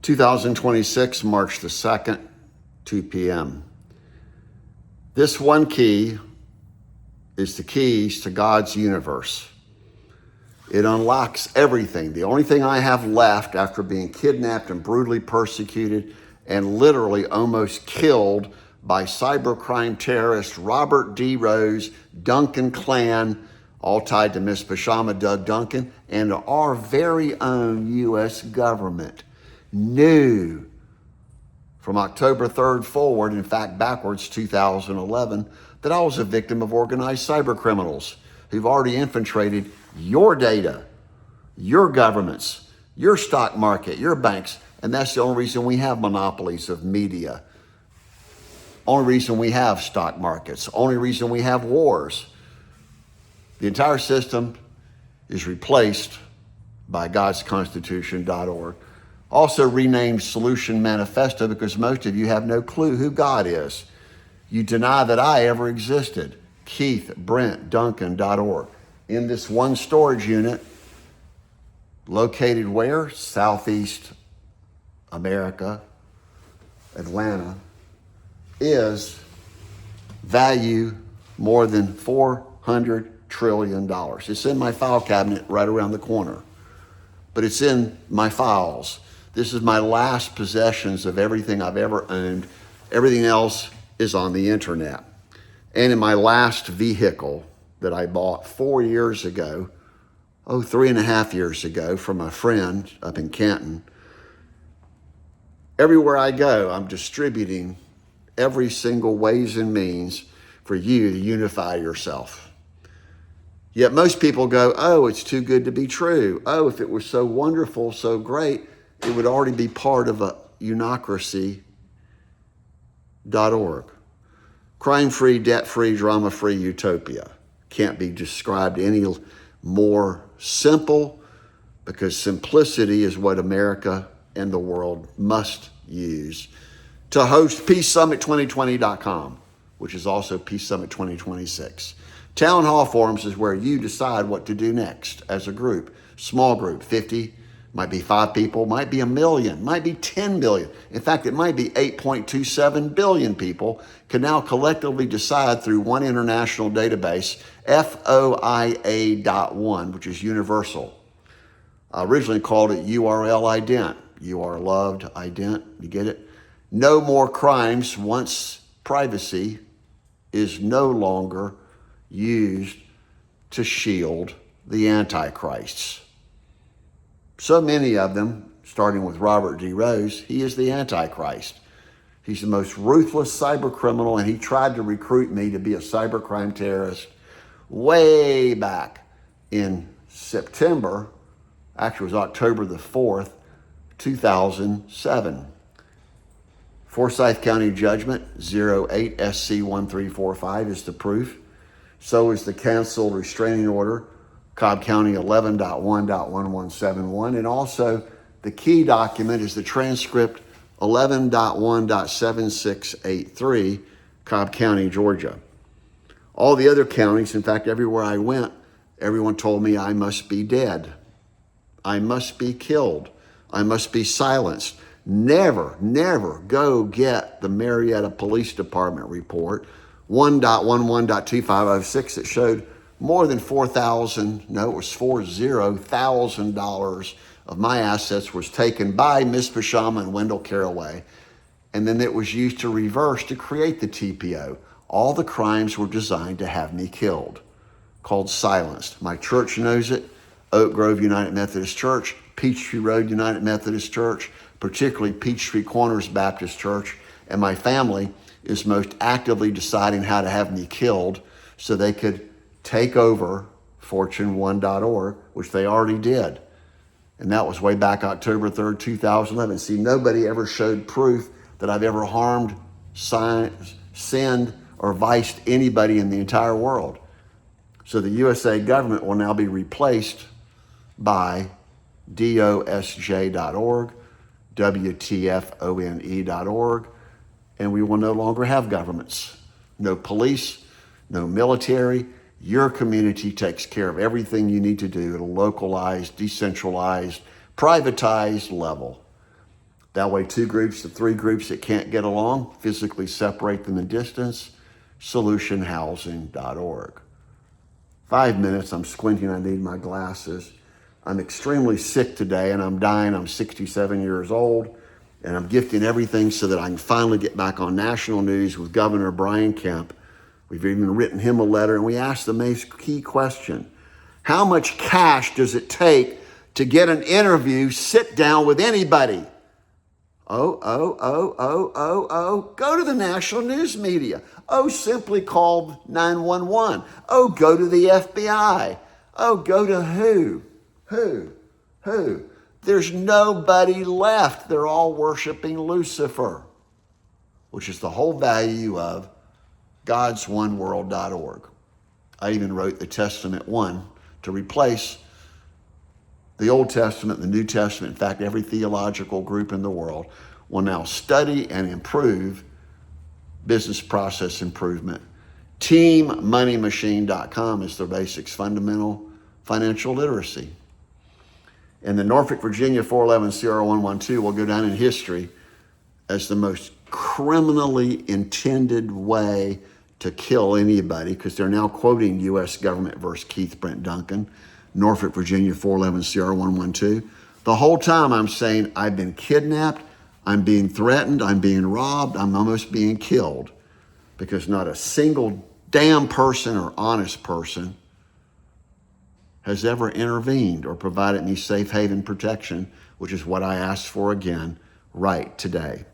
2026, March the 2nd, 2 p.m. This one key is the keys to God's universe. It unlocks everything. The only thing I have left after being kidnapped and brutally persecuted and literally almost killed by cybercrime terrorist Robert D. Rose, Duncan clan, all tied to Miss Bashama Doug Duncan, and our very own U.S. government knew from October 3rd forward, in fact, backwards 2011, that I was a victim of organized cyber criminals who've already infiltrated your data, your governments, your stock market, your banks. And that's the only reason we have monopolies of media. Only reason we have stock markets. Only reason we have wars. The entire system is replaced by godsconstitution.org. Also renamed Solution Manifesto because most of you have no clue who God is. You deny that I ever existed. Keith, Brent, Duncan.org. In this one storage unit, located where? Southeast America, Atlanta, is value more than $400 trillion. It's in my file cabinet right around the corner, but it's in my files. This is my last possessions of everything I've ever owned. Everything else is on the internet. And in my last vehicle that I bought 4 years ago, 3.5 years ago from a friend up in Canton, everywhere I go, I'm distributing every single ways and means for you to unify yourself. Yet most people go, oh, it's too good to be true. Oh, if it was so wonderful, so great, it would already be part of a unocracy.org. Crime-free, debt-free, drama-free utopia. Can't be described any more simple because simplicity is what America and the world must use to host peacesummit2020.com, which is also Peace Summit 2026. Town hall forums is where you decide what to do next as a group. Small group, 50, might be 5 people, might be 1 million, might be 10 billion. In fact, it might be 8.27 billion people can now collectively decide through one international database, FOIA.ONE, which is universal. I originally called it URL ident. You are loved, ident, you get it? No more crimes once privacy is no longer used to shield the antichrists. So many of them, starting with Robert D. Rose, he is the Antichrist. He's the most ruthless cyber criminal, and he tried to recruit me to be a cybercrime terrorist way back in September, actually it was October the 4th, 2007. Forsyth County Judgment 08 SC 1345 is the proof. So is the canceled restraining order, Cobb County 11.1.1171. And also the key document is the transcript 11.1.7683, Cobb County, Georgia. All the other counties, in fact, everywhere I went, everyone told me I must be dead. I must be killed. I must be silenced. Never go get the Marietta Police Department report, 1.11.2506, that showed more than $40,000 of my assets was taken by Miss Bashama and Wendell Caraway. And then it was used to reverse to create the TPO. All the crimes were designed to have me killed, called silenced. My church knows it, Oak Grove United Methodist Church, Peachtree Road United Methodist Church, particularly Peachtree Corners Baptist Church, and my family is most actively deciding how to have me killed so they could take over fortune1.org, which they already did. And that was way back October 3rd, 2011. See, nobody ever showed proof that I've ever harmed, sinned, or viced anybody in the entire world. So the USA government will now be replaced by DOSJ.org, WTFONE.org, and we will no longer have governments. No police, no military. Your community takes care of everything you need to do at a localized, decentralized, privatized level. That way, 2 groups to 3 groups that can't get along, physically separate them in distance, solutionhousing.org. 5 minutes, I'm squinting, I need my glasses. I'm extremely sick today and I'm dying. I'm 67 years old and I'm gifting everything so that I can finally get back on national news with Governor Brian Kemp. We've even written him a letter and we asked the most key question. How much cash does it take to get an interview, sit down with anybody? Go to the national news media. Simply call 911. Go to the FBI. Go to who? There's nobody left. They're all worshiping Lucifer, which is the whole value of godsoneworld.org. I even wrote the Testament 1 to replace the Old Testament, the New Testament. In fact, every theological group in the world will now study and improve business process improvement. TeamMoneyMachine.com is their basics, fundamental financial literacy. And the Norfolk, Virginia 411-0112 will go down in history as the most criminally intended way to kill anybody, because they're now quoting U.S. government versus Keith Brent Duncan, Norfolk, Virginia 411-0112. The whole time I'm saying I've been kidnapped, I'm being threatened, I'm being robbed, I'm almost being killed, because not a single damn person or honest person has ever intervened or provided me safe haven protection, which is what I asked for again right today.